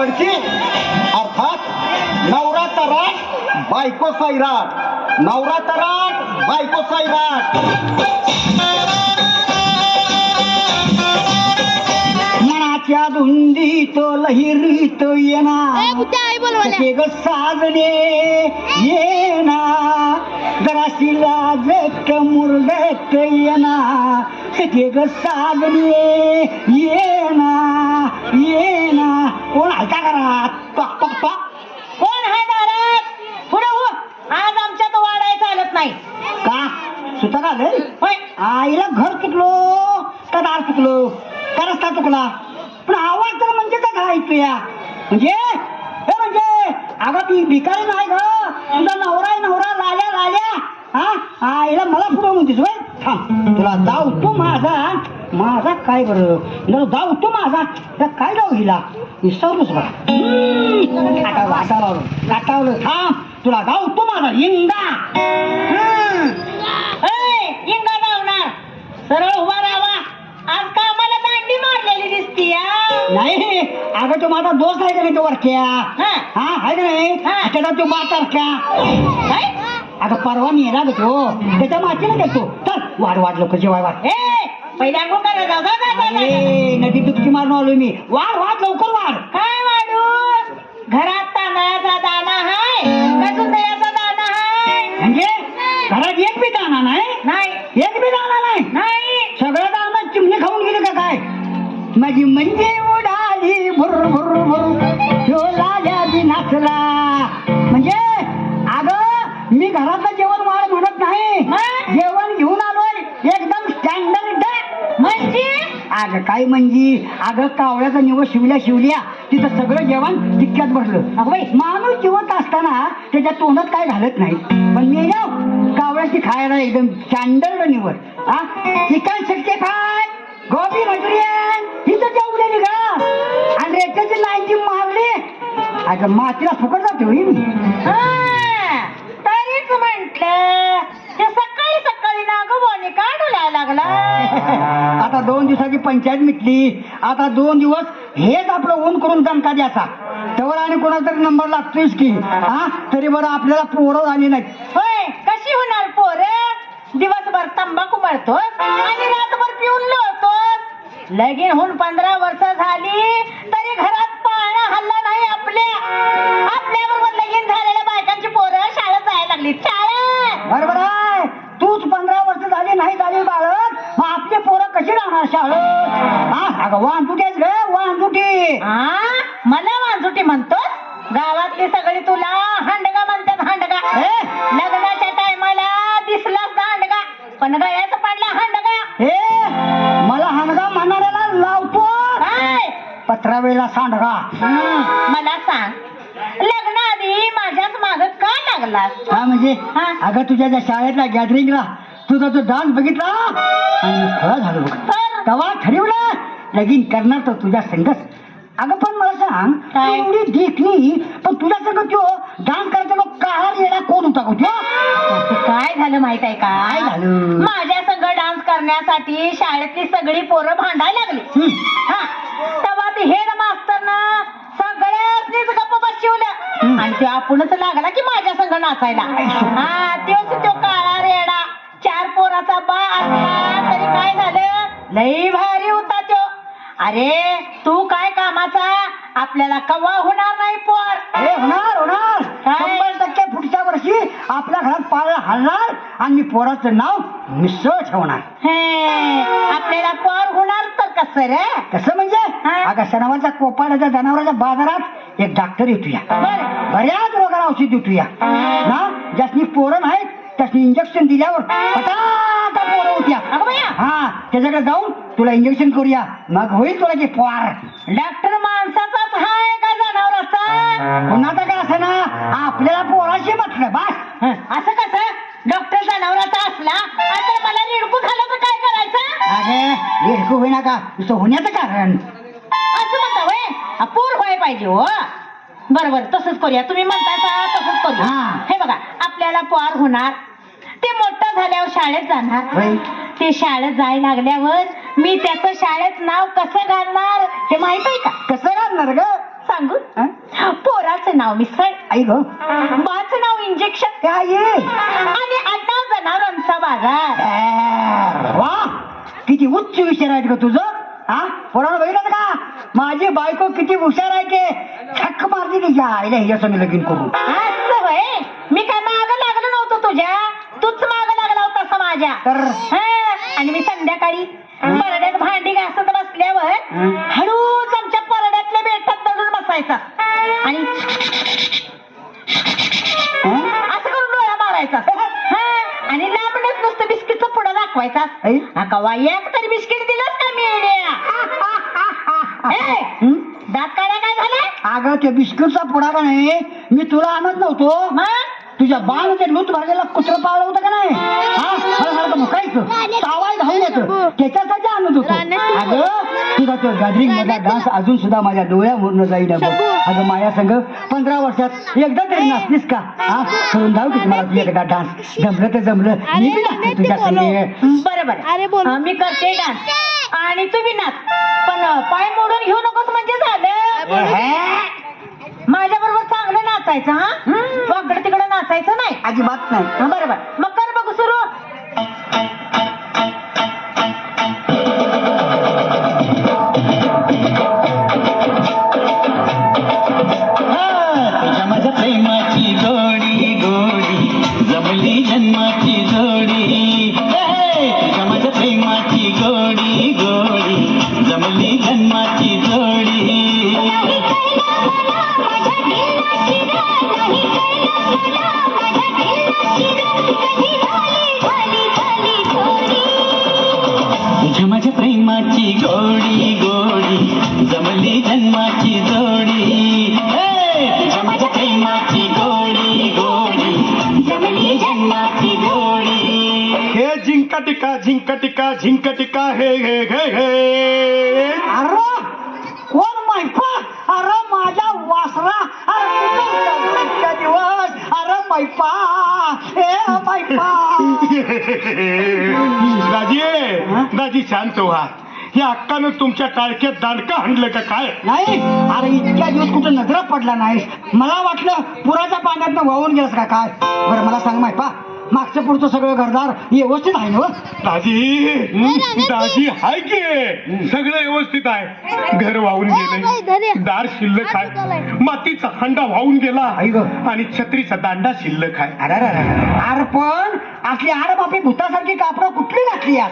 पडशील. अर्थात नवराचा राट बायको सैराट, नवराचा राट बायको सैराट. मनाच्या धुंदीत लहिरीत येना ग साजणे येना, जराशी लाजत मुरडत येना ग साजणे येना येना. कोण आहे का घरात? कोण आहे दारात? पुढे हो. आज आमच्या तो वाडाय चालत नाही. का सुता आलंय? होय. आईला घर चुकलो का दार चुकलो का रस्ता चुकला, पण आवाज तर म्हणजे का ऐकूया म्हणजे अगं ती भिकारी नाही ग, तुझा नवरा आहे नवरा लाल्या लाल्या. हा आईला मला पुढं म्हणतेस होय. थांब तुला जाऊ तू माझा काय बरं जाऊ तू माझा तर काय जाऊ हिला विसरलोच बघा. आटावलं थांब तुला जाऊ तू माझा इंगा. इंगा धावणार. सरळ उभा राहावा. आज का आम्हाला दांडी मारलेली दिसती. नाही अगं तो माझा दोस्त आहे का नाही तो वरक्या. हा आहे का नाही त्याचा तो बातारक्या. अगं परवा नेला ग तो त्याच्या माचीला घेतो. चल वाढ लोक जेवाय वाढ. पहिल्या नदी दुपकी मारून आलोय मी. वाढ लवकर वाढ. काय वाढू? घरात तांदळाचा दाना हाय का दुधाचा दाना हाय? म्हणजे घरात एक बी दाना नाही? एक बी दाना नाही. सगळं दाना चिमणी खाऊन गेली का काय? माझी म्हणजे उडाली भुर भुर भुर लाल्या बी नाचला. म्हणजे अगं मी घरातलं जेवण वाढ म्हणत नाही, जेवण घेऊन आलोय एकदम स्टँडर्ड. म्हणजे अगं काय म्हणजे अगं कावळ्याचा निवड शिवल्या तिथं सगळं जेवण तितक्यात भरलं. अगं बाई माणूस जिवंत असताना त्याच्या तोंडात काय घालत नाही, पण मी कावळ्याची खायला एकदम स्टँडर्ड निवड. चिकन 65 गोबी मंचुरियन ही तर जेवलेली ग, आणि रेट्याची लाईनची मारली. अगं मातीला फुकट जाते होई मी. तरीच म्हंटल ते सकाळी सकाळी नागोबाने का डोलायला लागला. आता 2 दिवसाची पंचायत मिटली. आता 2 दिवस हेच आपलं ऊन करून दणका द्यायचा. तेवढा आणि कोणाचा तरी नंबर लागतोयच की. तरी बरं आपल्याला पोरं झाली नाही. होय कशी होणार पोर? दिवसभर तंबाखू मळतोस आणि रातभर पिऊन लोळतोस. लगीन होऊन 15 वर्ष झाली तरी घरात पाळणा हल्ला नाही आपल्याबरोबर लगीन झालेल्या बायकांची पोरं शाळेत जायला लागली. शाळेत बरोबर आहे. तूच 15 वर्ष झाली नाही झाली बाळक, मग आपली पोरं कशी राहणार शाळेत? अगं वांजुटीच ग वांजुटी. मला वांजुटी म्हणतोस? गावातली सगळी तुला हांडगा म्हणतात. हांडगा. लग्नाच्या टायमाला दिसलाच हांडगा, पण गळ्यात पडला हांडगा. मला हांडगा म्हणणाऱ्याला लावतो पत्रा वेळेला सांडगा. मला सांग लग्नाआधी माझ्याच माग का लागलास? म्हणजे अगं तुझ्या त्या शाळेतल्या गॅदरिंगला तुझा तो डान्स बघितला आणि खरं झालं बघ. तेव्हा ठरवलं लगीन करणार तर तुझ्या संगच. अगं पण मला सांग एवढी देखणी पण तुझ्या संग तो डान्स करायचा लोक काळा येणा कोण होता का तो? काय झालं माहित आहे काय का? झालं? माझ्या संग डान्स करण्यासाठी शाळेतली सगळी पोरं भांडायला लागली. तेव्हा ते हेड मास्तरनं सगळ्यांनीच गप्प बसवलं आणि ते आपणच लागला की माझ्या संग नाचायला. तो काळा रेडा 4 पोराचा बा असला तरी काय झालं लई भारी होता तो. अरे तू काय कामाचा? आपल्याला कवा होणार नाही पोर. होणार 100% पुढच्या वर्षी आपल्या घरात पाळणा हलणार आणि मी पोराचं नाव मिसळ ठेवणार. आपल्याला पोर होणार तर कसं रे? कसं म्हणजे अगं सणावारच्या कोपाड्याच्या जनावरांच्या बाजारात एक डॉक्टर येतोया. बऱ्याच रोगाला औषध देतोया ना. ज्यासनी पोरं नाहीत त्यासनी इंजेक्शन दिल्यावर फटाफट पोरं होत्या. त्याच्याकडे जाऊन तुला इंजेक्शन करूया मग होईल तुला की पोर. डॉक्टर माणसाचाच हाय का जनावराचा? कुणाचा का असं ना आपल्याला पोराशी म्हटलं बस. असं कसं? डॉक्टर जनावराचा असला तर मला निडकू झालं तर काय करायचं? अगं निडकू होईना का नुसतं होण्याचं कारण असं म्हणता वय पोर व्हाय पाहिजे. हो बरोबर तसंच करूया. तुम्ही म्हणता तसंच करूया. हे बघा आपल्याला पोर होणार, ते मोठं झाल्यावर शाळेत जाणार. ते शाळेत जायला लागल्यावर मी त्याचं शाळेत नाव कसं घालणार हे माहित आहे का? कसं घालणार ग? सांगू? नाव मिसळ, आई ग बाचं नाव इंजेक्शन काय आहे? आणि आडनाव जनावरांचा बाजार. वा किती उच्च विचार आहेत ग तुझं. हा पोरानं बघितलं का माझी बायको किती हुशार आहे ते. छक्क मारली तिच्या आईला हिच्याचं मी लगीन करू. असं होय. मी काय मागं लागलो नव्हतो तुझ्या, तूच मागं लागला होता माझ्या. तर आणि मी संध्याकाळी परड्यात भांडी घासत बसल्यावर हळूच आमच्या परड्यातल्या बेटात दडून बसायचा आणि असं करून डोळा मारायचा. आणि लांबणच नुसतं बिस्किटचा पुढं दाखवायचा. कवा एक तरी बिस्किट दिलंच का मी दात काढा काय झालं. अगं ते बिस्किटचा पुडा का नाही मी तुला आणत नव्हतो. मग तुझ्या बाण ते लूट भरलेला कुत्र पाळलं होतं का नाही. हा सारखं मुकायचं चावाय धावून येतं त्याच्यासाठी आणत होतो. अगं तुझा तो गॅदरिंग मधला डान्स अजून सुद्धा माझ्या डोळ्यावरून जाईना बघ. अगं माझ्या संग 15 वर्षात एकदा तरी नाचलीस का. हा करून जाऊ की मला तुझ्या एकदा डान्स जमलं तर जमलं मी बी नाचते तुझ्या संग. बरोबर मी करते डान्स आणि तुम्ही नाच पण पाय मोडून घेऊ नकोस म्हणजे झालं. माझ्या बरोबर चांगलं नाचायचं. हा वाकडं तिकडं नाचायचं नाही अजिबात नाही. बरोबर मग कर बघू सुरू. तुझ्या माझ्या प्रेमाची जोडी गोडी जमली जन्माची जोडी. तुझ्या माझ्या प्रेमाची गोडी गोडी जमली जन्माची जोडी. तुझ्या माझ्या प्रेमाची गोडी गोडी जमली जन्माची जोडी. तुझ्या माझ्या प्रेमाची गोडी गोडी जमली जन्माची जोडी. हे झिंका टिका हे हे हे हे. अरे कोण मैफा. अरे माझ्या वासरा. अरे कुठं दिवस. अरे मैफा हे मैफा. दाजी शांत व्हा. या अक्कानं तुमच्या टाळक्यात दांडका हाणलं का काय. नाही अरे इतक्या दिवस कुठं नजरा पडला नाही. मला वाटलं पुराच्या पाण्यात वाहून गेलस का काय. बरं मला सांग मैफा मागचं पुढचं सगळं घरदार व्यवस्थित आहे ना. दाजी हाय की सगळं व्यवस्थित आहे. घर वाहून गेले दार शिल्लक आहे. मातीचा हंडा वाहून गेला आणि छत्रीचा दांडा शिल्लक आहे. अरे पण असली आडबापी भूतासारखी कापडं कुठली घातली यार.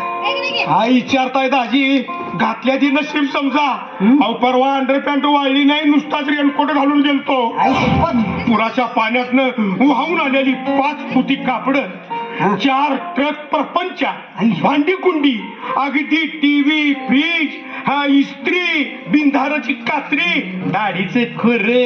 हा विचारताय दाजी घातल्या ती नशीब समजा. अहो परवा अंडरपॅन्ट वाळली नाही नुसताच रेनकोट घालून गेलतो. पुराच्या पाण्यातनं वाहून आलेली 5 फुटी कापड 4 ट्रक परपंचा भांडी कुंडी अगदी टीव्ही फ्रीज हा इस्त्री बिनधाराची कात्री दाढीचे खोरे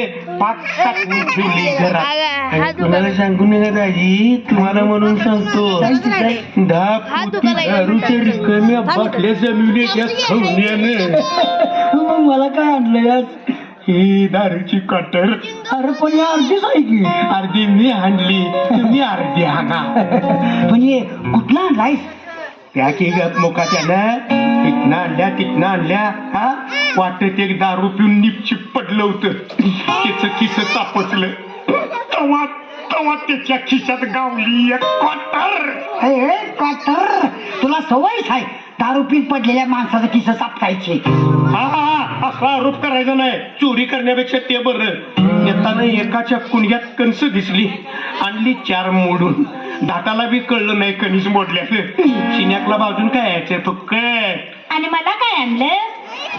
कुणाला सांगू नका दाजी तुम्हाला म्हणून सांगतो. 10 फुटी दारूच्या रिकाम्या बाटल्या जमिवल्या त्या खवण्यानं. मग मला काय आणलं यार. ही दारूची कटर. अरे पण ही अर्धीच आहे की. अर्धी मी हाणली तुम्ही अर्धी हाणा. पण हे कुठला आणलायस. त्या की गप मुखाच्यानं तिथनं आणल्या हा वाटत एक दारू पिऊन निपचिप पडलं होतं. त्याचं किस तापचलं तवा त्याच्या खिशात गावली एक क्वार्टर. हे क्वार्टर तुला सवयच आहे दारू पीत पडलेल्या माणसाचं किस सापटायचे. हा असा आरोप करायचा नाही. चोरी करण्यापेक्षा ते बरं. येताना एकाच्या कुंड्यात कणस दिसली आणली 4 मोडून. दाताला बी कळलं नाही कणीस मोडल्याचं. शिन्याकला बाजून काय यायचं फक्त. आणि मला काय आणलं.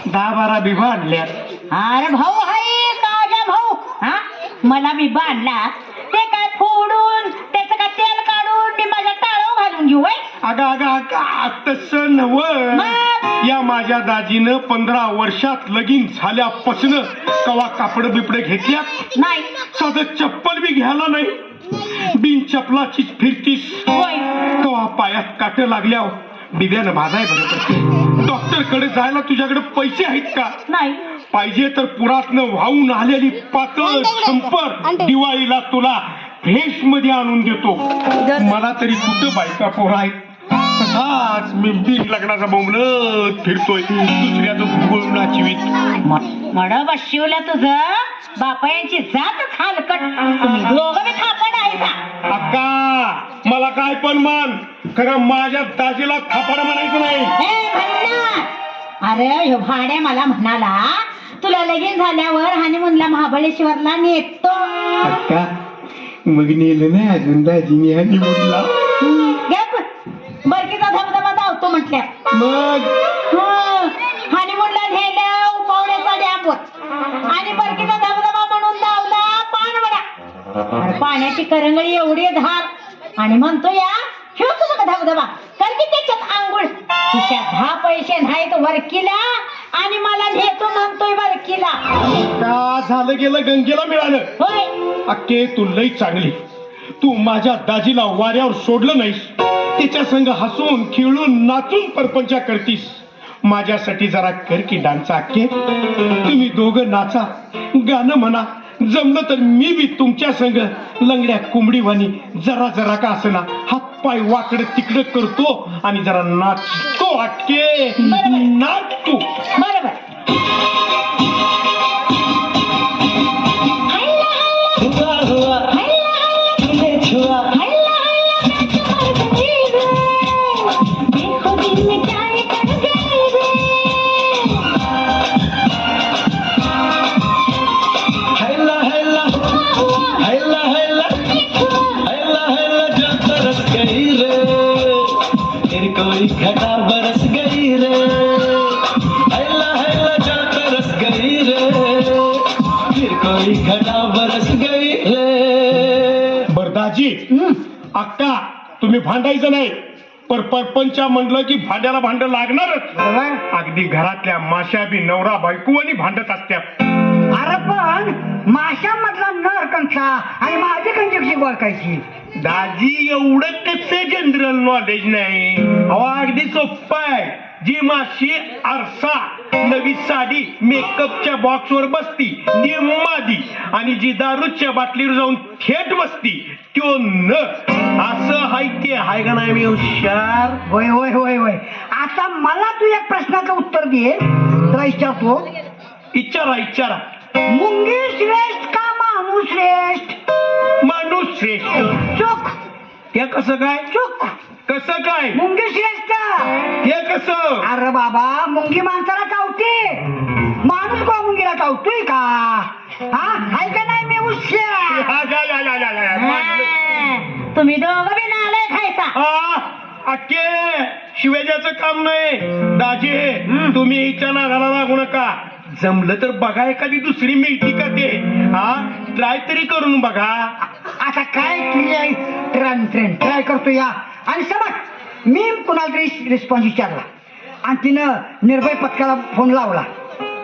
10-12 बिबा आणल्यात. अरे भाऊ हाय काजा भाऊ. हा मला बिबा आणला ते काय फोडून त्याचं काय तेल काढून मी माझ्या टाळावर घालून घेऊ. अगं तसं नव्हं. या माझ्या दाजीनं 15 वर्षात लगीन झाल्यापासून कवा कापड बिपड घेतल्यात नाही. साधं चप्पल बी घ्यायला नाही. बिन चपलाचीच फिरतीस. कवा पायात काट लागल्यावर बिब्यानं भाजाय बरं पडते. डॉक्टर कडे जायला तुझ्याकडे पैसे आहेत का. नाही. पाहिजे तर पुरातनं वाहून आलेली पातळ संपर दिवाळीला तुला फ्रेश मध्ये आणून देतो. मला तरी कुठं बायका पोरा आहेत. तसाच मी बिन लग्नाचा बोंबलत फिरतोय दुसऱ्याचं गुळणा चिवीत. मडबा शिवला तुझं बापा यांची जातच हलकट. तुम्ही दोघं बी खापड आहे का? अक्का मला काय पण मान, खरं माझ्या दाजीला थापाडा म्हणायचं नाही. हे म्हणणार. अरे ह्यो भाड्या मला म्हणाला तुला लगीन झाल्यावर हनीमूनला महाबळेश्वरला नेतो. अक्का मग नेलं नाही अजून दाजीने आणि बोलला बरकीचा धबधबा धावतो म्हटल्या. मग हनीमूनला नेलं उपावण्याचा डॅमवर आणि बरकीचा धबधबा म्हणून धावला पानवडा. अरे पाण्याची करंगळी एवढी धार आणि म्हणतो या ह्यो तुझा धबधबा कर की त्याच्यात आंघोळ. तिच्या 10 पैसे नाहीत वरकीला आणि मला नेतो म्हणतोय वरकीला. का झालं गेलं गंगेला मिळालं. होय अक्के तू लई चांगली. तू माझ्या दाजीला वाऱ्यावर सोडलं नाहीस, तिच्या संग हसून खेळून नाचून परपंचा करतीस. माझ्यासाठी जरा कर की डान्स अक्के. तुम्ही दोघं नाचा, गाणं म्हणा, जमलं तर मी बी तुमच्या संग लंगड्या कोंबडीवाणी जरा जरा का असना हात पाय वाकड तिकडं करतो आणि जरा नाचतो. अक्के नाचतो. बरोबर. घटा बरस गई रे, हैला हैला जाता रस गई रे, फिर कोई घटा बरस गई रे. बरदाजी अक्का तुम्ही भांडायचं नाही, पर परपंचा म्हणलं की भांड्याला भांड लागणारच. अगदी घरातल्या माश्या बी नवरा बायको आणि भांडत असत्यात. अरे पण माशामधला नर कंचा आणि माझी कंची कशी ओळखायची? दाजी एवढं कसं जनरल नॉलेज नाही. अहो अगदी सोप्पं आहे. जी माशी आरसा नवी साडी मेकअपच्या बॉक्सवर बसती ती मादी, आणि जी दारूच्या बाटलीवर जाऊन थेट बसती त्यो न. असं हाय ते हाय का नाही मी हुशार? होय होय होय होय. आता मला तू एक प्रश्नाचं उत्तर दे. तुला विचारतो. इचारा. मुंगी श्रेष्ठ का माणूस श्रेष्ठ? माणूस श्रेष्ठ. चूक. ते कसं काय? चूक. कसं काय? मुंगी श्रेष्ठ. हे कसं? अरे बाबा मुंगी माणसाला चावते, माणूस को मुंगीला चावतोय का? हा हाय का नाही मी हुशार? तुम्ही दोघं बी नालाय खायचा. अक्के शिवेजाचं काम नाही. दाजी तुम्ही हिच्या नादाला लागू नका. जमलं तर बघा एखादी दुसरी मिळती का ते. ट्राय तरी करून बघा. आता काय ट्राय करतो या. आणि समज मी कुणाला तरी रिस्पॉन्स विचारला आणि तिनं निर्भय पथकाला फोन लावला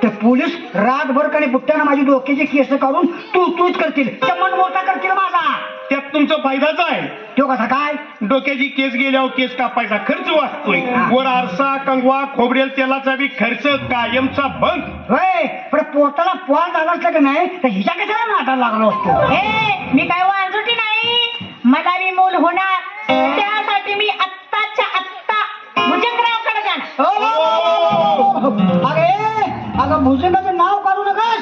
तर पोलीस रातभर कडे बुट्ट्यानं माझी डोक्याची केस काढून तूच करतील, चमन मोठा करतील माझा. त्यात तुमचा फायदाच आहे. तो कसा काय? डोक्याची केस गेल्यावर केस कापायचा खर्च वाचतोय. वर आरसा कंगवा खोबरेल तेलाचा बी खर्च कायमचा बंद. होय पण पोटाला पोळ झाला असला की नाही तर हिच्या कशाला नाटायला लागलो असतो. हे मी काय वांजुटी नाही. मला बी मूल होणार, त्यासाठी मी आत्ताच्या आत्ता भुजंगरावकडे जाणार. अगं भुजंगाचं नाव काढू नकास.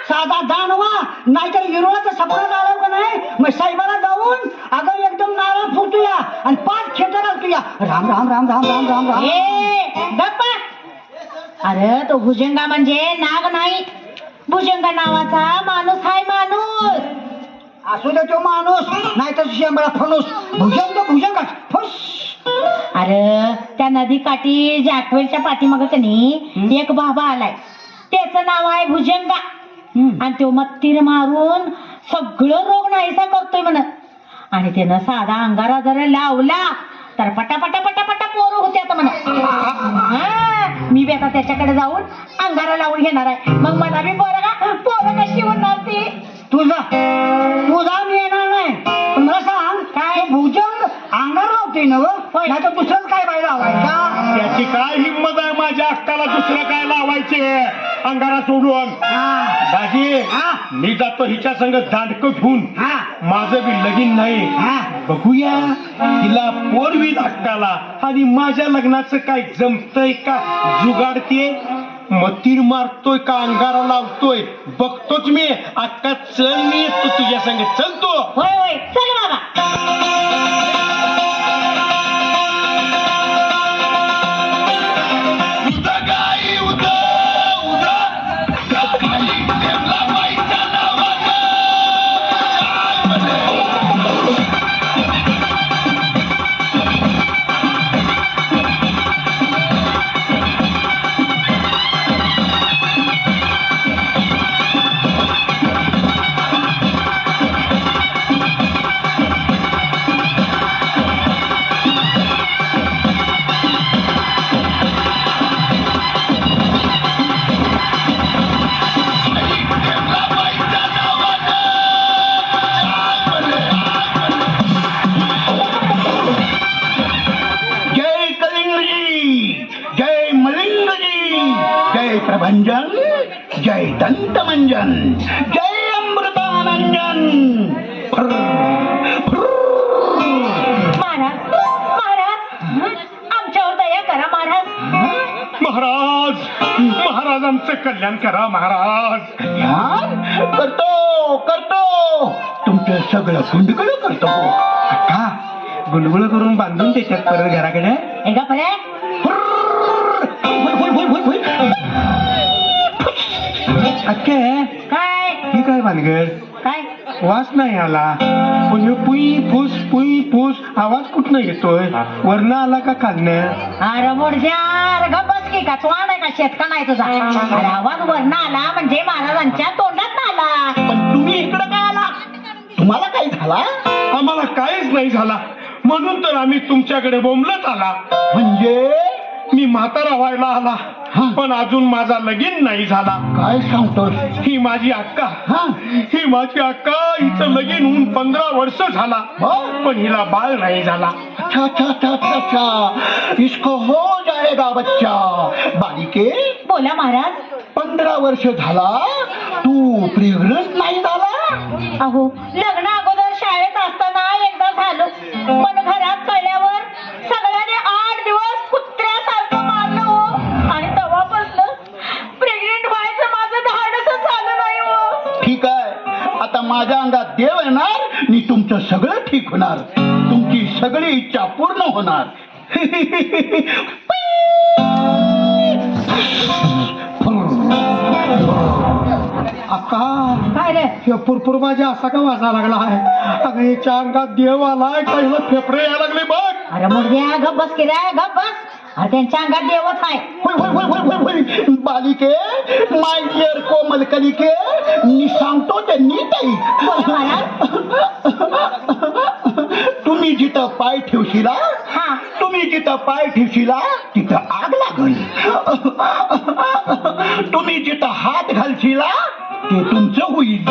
साधा जानवा नाहीतर हिरोळाचं सपना झालं का नाही. मग साहेबाला जाऊन अगं एकदम नारळ फुटूया आणि 5 खेटर घालतोया. राम राम राम राम राम राम राम. गप्पा. अरे तो भुजंगा म्हणजे नाग नाही, भुजंगा नावाचा माणूस हाय. माणूस असू दे तो माणूस नाहीतर शेंबळा फणूस. भुजंगच फुस. अरे त्या नदी काठी जाकवेलच्या पाठीमागं कनी एक बाबा आलाय, त्याचं नाव आहे भुजंगा. आणि तो मत्तीर मारून सगळं रोग नाहीसा करतोय म्हण. आणि त्यानं साधा अंगारा जरा लावला तर पटापटा पटापटा पोरं होत्यात म्हण. मी बी आता त्याच्याकडे जाऊन अंगारा लावून घेणार आहे. मग मला बी पोरं कशी होणार ती. तुझा मी येणार नाही. पण मला सांग काय भुजंग अंगार लावते ना नाही तर दुसरंच काय बाई लावायचा? त्याची काय हिंमत आहे माझ्या अक्काला दुसरं काय लावायचे अंगारा सोडून. दाजी मी जातो हिच्या संग दांडकं घेऊन. माझं बी लगीन नाही. बघूया तिला पोरवी अक्काला आणि माझ्या लग्नाचं काय जमतंय का जुगाडते. मग तीर मारतोय का अंगारा लावतोय बघतोच मी. अक्का चल, मी येतो तुझ्या संग. चल तू. होय होय चल बाबा. प्रभंजन, जय दंतमंजन, जय अमृतानंजन. महाराज महाराज आमच्यावर दया करा महाराज. महाराज, महाराजांचं कल्याण करा महाराज. कल्याण करतो करतो, तुमचं सगळं गुंडगुळ करतो. अक्का गुलगुल करून बांधून त्याच्यात परत घराकडे. हे का परे अक्के काय ही काय भानगड? काय वास नाही आला, पण पुई फूस आवाज कुठनं येतोय? वरनं आला का खालनं? अरे मुडद्या गप्पच की का चोण आहे का शेतका नाही तुझा. अरे आवाज वरनं आला म्हणजे महाराजांच्या तोंडात आला. पण तुम्ही इकडं काय आला? तुम्हाला काही झाला? आम्हाला काहीच नाही झाला, म्हणून तर आम्ही तुमच्याकडे बोंबलत आला. म्हणजे मी म्हातारा व्हायला आला, हा. पण अजून माझा लगीन नाही झाला. काय सांगतोस? ही माझी अक्का, हा. ही माझी अक्का, हिचं लगीन होऊन 15 वर्ष झाला, हो? पण हिला बाळ नाही झाला. अच्छा अच्छा अच्छा अच्छा अच्छा, इसको हो जाएगा बच्चा. बालिके, बोला महाराज. 15 वर्ष झाला तू प्रेग्नंट नाही झाला? अहो लग्न अगोदर शाळेत असताना एकदा झालं, पण घरात कळल्यावर सगळ्यांनी 8 दिवस कुत्र्यासारखं मारलं हो. आणि तेव्हापासून प्रेग्नेंट व्हायचं माझं धाडसच झालं नाही हो. ठीक आहे, आता माझ्या अंगात देव येणार आणि तुमचं सगळं ठीक होणार, तुमची सगळी इच्छा पूर्ण होणार. अक्का, काय रे हे फुरफुर माझ्या असा का वाजा लागला आहे? अगं याच्या अंगात देव आलाय का? हिला फेफडे यायला लागले बघ. अरे मुडद्या गप बस की रे गप बस. अरे त्यांच्या अंगात देवच आहे. होय होय होय होय होय होय. बालिके, माय डिअर कोमल कलिके, मी सांगतो ते नीट बोला ऐक. महाराज. तुम्ही जिथं पाय ठेवशीला, हा. तुम्ही जिथं पाय ठेवशीला तिथं आग लागल. तुम्ही जिथं हात घालशीला ते तुमचं होईल.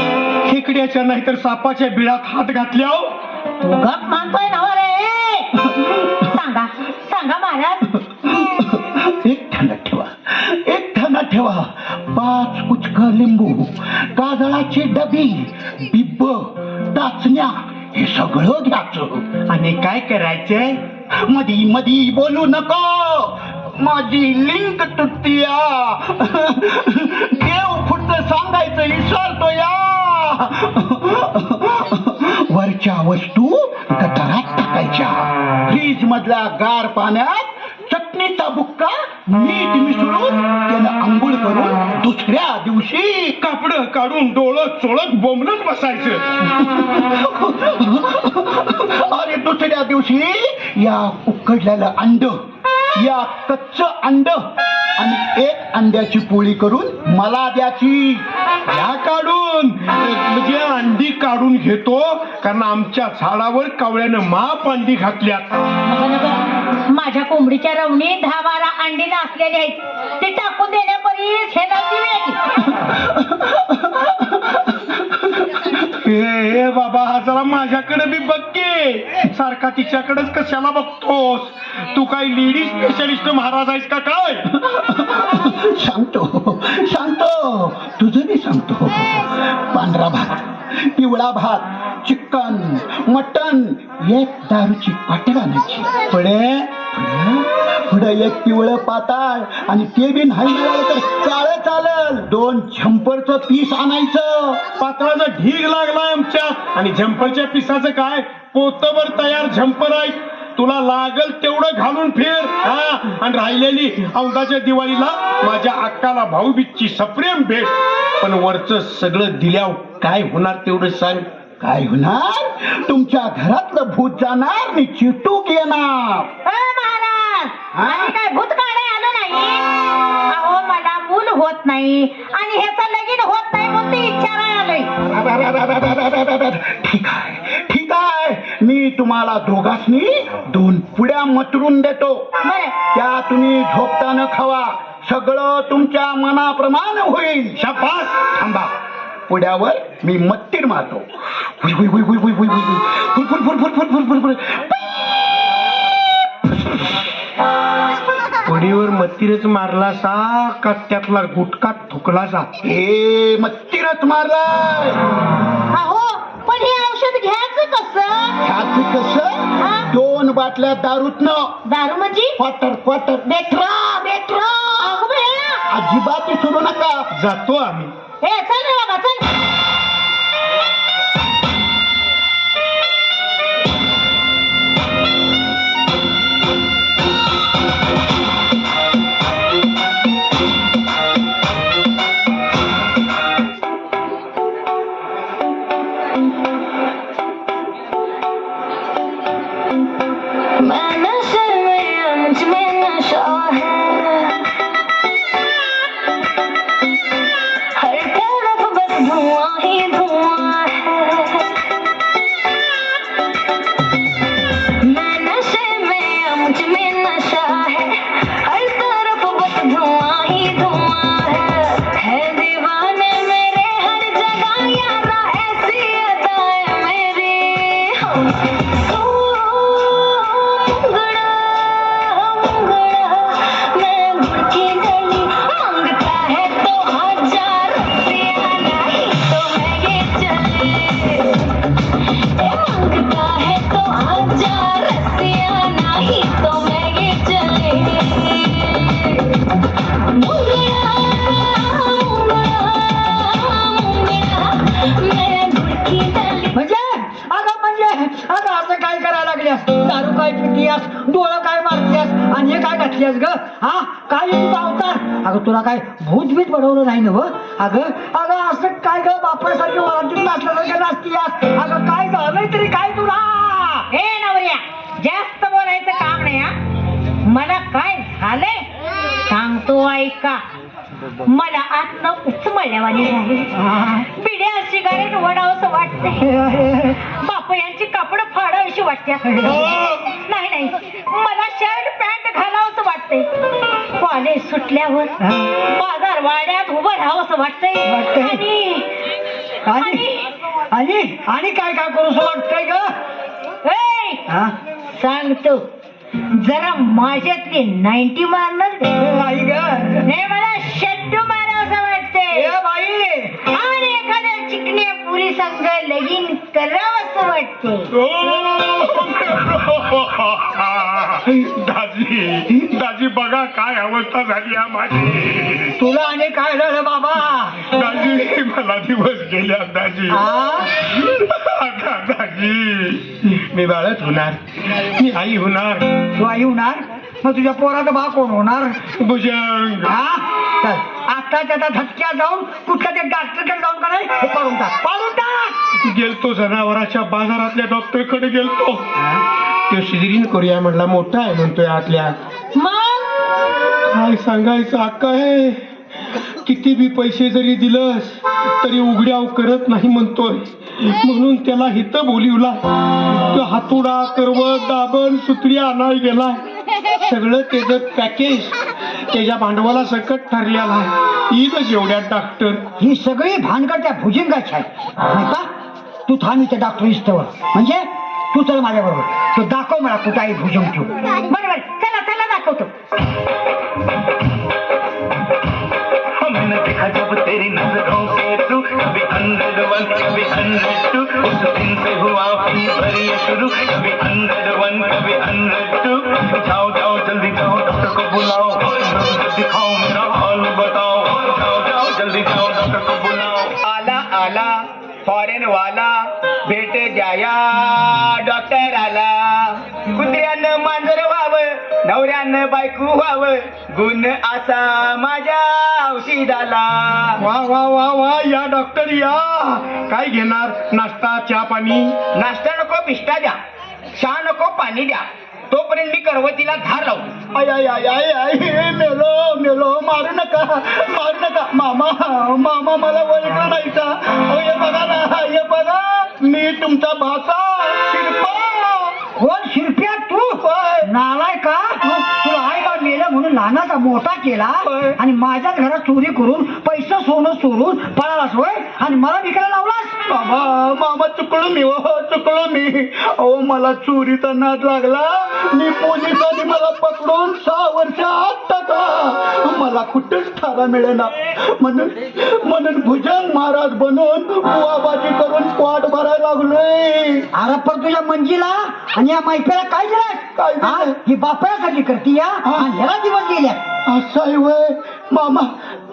खेकड्याच्या नाहीतर सापाच्या बिळात हात घातल्यावर तू गप मानतोय ना रे. सांगा सांगा महाराज. एक ध्यानात ठेवा, एक ध्यानात ठेवा. 5 कुचक लिंबू, काजळाची डबी, बिब्ब, टाचण्या हे सगळं घ्यायचं. आणि काय करायचंय? मधी मधी बोलू नको, माझी लिंक तुटतीया. देव पुढचं सांगायचं विसरतो या. वरच्या वस्तू गटारात टाकायच्या. फ्रीज मधल्या गार पाण्यात चटणीचा बुक्का, मीठ मिसळून त्यानं आंघोळ करून दुसऱ्या दिवशी कापड काढून डोळं चोळत बोंबलत बसायचं. अरे दुसऱ्या दिवशी या उकडलेलं अंड, या कच्च अंड आणि 1 अंड्याची पोळी करून मला द्यायची. या काढून म्हणजे अंडी काढून घेतो, कारण आमच्या झाडावर कावळ्यानं माप अंडी घातल्यात. नको नको, माझ्या कोंबडीच्या रवणी 10-12 अंडी नासलेली आहेत. ती टाकून देण्यापरीस हे ए बाबा, जरा माझ्याकडे बी बघ की. सारखा तिच्याकडेच कशाला बघतोस? तू काय लेडीज स्पेशलिस्ट महाराज आहेस का काय? सांगतो सांगतो, तुझं मी सांगतो. पांढरा भात, पिवळा भात, चिकन, मटन, 1 दारूची पाटल आणायची. पुढे पुढे एक पिवळं पाताळ आणि ते बी नाही मिळालं तर काळं चालल. 2 झंपरचं पीस आणायचं. पात्राचा ढीग लागलाय आमच्यात आणि झंपरच्या पिसाचं काय, पोतभर तयार झंपर आहे. तुला लागल तेवढं घालून फिर हा. आणि राहिलेली औंधाच्या दिवाळीला माझ्या अक्काला भाऊबीजची सप्रेम भेट. पण वरच सगळं दिल्यावर काय होणार तेवढं सांग. काय होणार? तुमच्या घरातलं भूत जाणार आणि चिटूक येणार. महाराज हा? आणि काय भूत काढाय आलं नाही. अहो मला मूल होत नाही आणि ह्याचं लगीन होत नाही म्हणून ते विचारायला आलोय. ठीक आहे, मी तुम्हाला दोघांनी 2 पुड्या मतरून देतो. बरं. त्या तुम्ही झोपताना खावा. सगळं तुमच्या मनाप्रमाणे होईल. शाबास. थांबा, पुड्यावर मी मत्तीर मारतो. हुई हुई हुई हुई हुई हुई हुई. फुल फुल फुल फुल फुल फुल फुल फुल. पुढीवर मत्तीरच मारला सा का त्यातला गुटका थुकला जा. हे मत्तीरच मारलाय. अहो पण हे औषध घ्यायचं कसं? ह्याच कसं? 2 बाटल्या दारूतनं. दारू म्हणजे क्वार्टर बेट्रा बेट्रा. अगं बया. अजिबात विसरू नका. जातो आम्ही. हे चल रे बाबा चल. दारू काय पितीयास, डोळं काय मारतीयास आणि हे काय घातलीयास ग? हा काय तुझा अवतार? अगं तुला काय भूत बीत बनवलं नाही ना व? अगं असं काय ग बापरासारखी वरातीत नाचल्यासारखं नाचतीयास? अगं काय झालंय तरी काय तुला? हे नवऱ्या जास्त बोलायचं काम नाही हा. मला काय झालंय सांगतो ऐका. मला आतनं उचमळल्यावानी झाली. बिड्या सिगारेट वडावंसं वाटतंय. बापू यांची कापड फाडावीशी वाटते. नाही नाही मला शर्ट पॅन्ट घालावंसं वाटतंय. कॉलेज सुटल्यावर बाजार वाड्यात उभं राहावंसं वाटतंय. आणि काय काय करूस वाटतंय ग? सांगतो जरा माझ्यातली 90 मारणार आई ग नाही मला शड्डू मारावंसं वाटतंय. बाई आणि एखाद्या चिकण्या पुरी संघ लगीन करावंसं वाटते. दाजी बघा काय अवस्था झाली आहे माझी. तुला आणि काय झालं बाबा? दाजी मला दिवस गेल्या दाजी. दाजी मी बाळच होणार, मी आई होणार. तू आई होणार मग तुझ्या पोराचा बा कोण होणार? भुजंग. आताच्या धक्क्या जाऊन कुठल्या त्या डॉक्टरकडे जाऊन का नाही हे पाडून टाक. गेलतो जनावराच्या बाजारातल्या डॉक्टर कडे गेलतो. तो सिजरीन करूया म्हणला, मोठा आहे म्हणतोय आतल्या. मग काय सांगायचं अक्का आहे, किती बी पैसे जरी दिलंस तरी उघड्याव करत नाही म्हणतोय. म्हणून त्याला हित बोलिवला. तो हातोडा करवत दाबण सुत्री आणाय गेलाय. सगळं त्याचं पॅकेज त्याच्या भांडवला सकट ठरलेला आहे. इथंच एवढ्या डॉक्टर. ही सगळी भानगड त्या भुजंगाची आहे नाही का? तू थांब इथे डॉक्टर इस्तवर. म्हणजे तू चल माझ्या बरोबर. तू दाखव मला कुठं आहे भुजंग ठेव. बरोबर चला चला दाखवतो. हमने देखा जब तेरी नजरों के तू कभी 101 कभी 102 उस दिन से हुआ फिर भरी शुरू कभी 101 कभी 102 जाओ जाओ जल्दी जाओ डॉक्टर को बुलाओ नंबर दिखाओ मेरा हाल बताओ जाओ जाओ जल्दी जाओ डॉक्टर को बुलाओ आला आला फॉरेन वाला भेट द्याया डॉक्टर आला कुत्र्यानं मांजर व्हावं नवऱ्यानं बायको व्हावं गुण असा माझ्या औषधाला वा वा वा वा या डॉक्टर या काय घेणार नाश्ता चहा पाणी नाश्ता नको बिष्टा द्या चहा नको पाणी द्या तोपर्यंत मी करवतीला धार लावतो I I I I I मेलो मेलो मारू नका मामा मामा मला ओळखलं नाही का अहो, हे बघा ना हे बघा मी तुमचा भाचा शिरपा कोण शिरप्या तू नालाय का तुला आई बा मेलं म्हणून लहानाचा मोठा केला होय. आणि माझ्या घरात चोरी करून पैसे सोनं चोरून पळालास होय आणि मला विकायला लावलास मामा चुकलो मी चुकलो मी अहो मला चोरीचा नाद लागला मी पोलिसांनी मला पकडून 6 वर्ष आत टाकला मला कुठेच थारा मिळेना म्हणून भुजंग महाराज बनून बुवाबाजी करून पोट भरायला लागलोय अरे पण तुझ्या मंजीला आणि या मैफेला काय काय दिलं दिलंय? ही बापासाठी करती या आणि ह्याला दिवस गेल्या असं आहे वय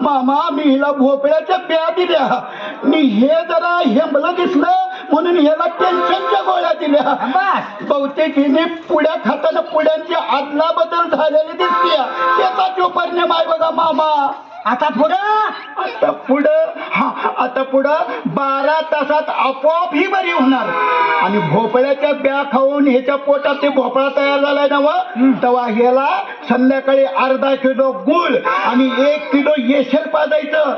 मामा मी हिला भोपळ्याच्या प्या दिल्या मी हे जरा हेंबलं दिसलं म्हणून ह्याला टेन्शनच्या गोळ्या दिल्या बस बहुतेक हिने पुड्या खाताना पुड्यांची आदला बदल झालेली दिसते त्याचा जो परिणाम आहे बघा मामा आता पुढं आता पुढं 12 तासात आपोआप ही बरी होणार आणि भोपळ्याच्या ब्या खाऊन ह्याच्या पोटात ते भोपळा तयार झालाय ना तेव्हा ह्याला संध्याकाळी अर्धा किलो गुळ आणि 1 किलो येशर पाजायचं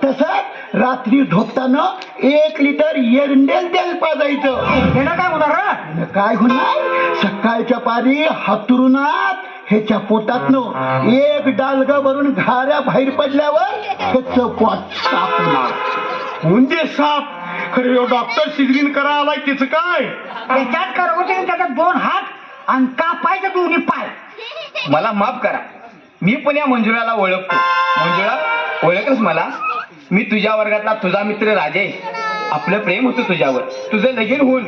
तसंच रात्री झोपताना 1 लिटर एरंडेल तेल पाजायचं ह्याला काय होणार रे? काय होणार सकाळच्या पारी हातरुणात ह्याच्या पोटातनं 1 डालग भरून घाऱ्या बाहेर पडल्यावर ह्याचं पोट साफ होणार म्हणजे साप खरे डॉक्टर सिजरीन करा आलाय त्याचं काय त्याच्यात करवते त्याच्यात 2 हात आणि कापायचे दोन्ही पाय मला माफ करा मी पण या मंजुळाला ओळखतो मंजुळा ओळखच मला मी तुझ्या वर्गातला तुझा मित्र राजेश आपलं प्रेम होतं तुझ्यावर तुझं लगीन होऊन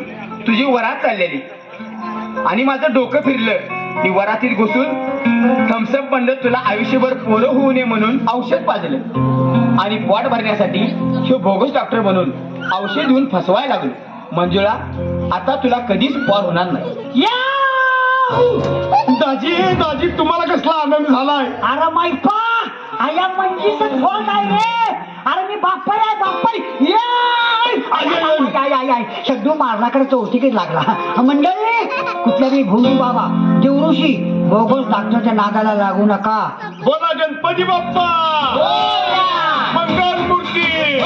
तुझी वरात चाललेली आणि माझं डोकं फिरलं मी वरातीत घुसून थम्सअप बंड तुला आयुष्यभर पोरं होऊ नये म्हणून औषध पाजलं आणि पोट भरण्यासाठी शिव बोगस डॉक्टर बनून औषध देऊन फसवायला लागलो मंजुळा आता तुला कधीच पोर होणार नाही दाजी तुम्हाला कसला आनंद झालाय अरे मैपा आया मंजीचं फॉल्ट आहे रे अरे मी बाप्पा आहे शब्दू मारणाकडे चौथीकडे लागला मंडळी कुठल्या बी भूमी बाबा देवऋषी बोगस डॉक्टरच्या नादाला लागू नका बोला गणपती बाप्पा मंगल मूर्ती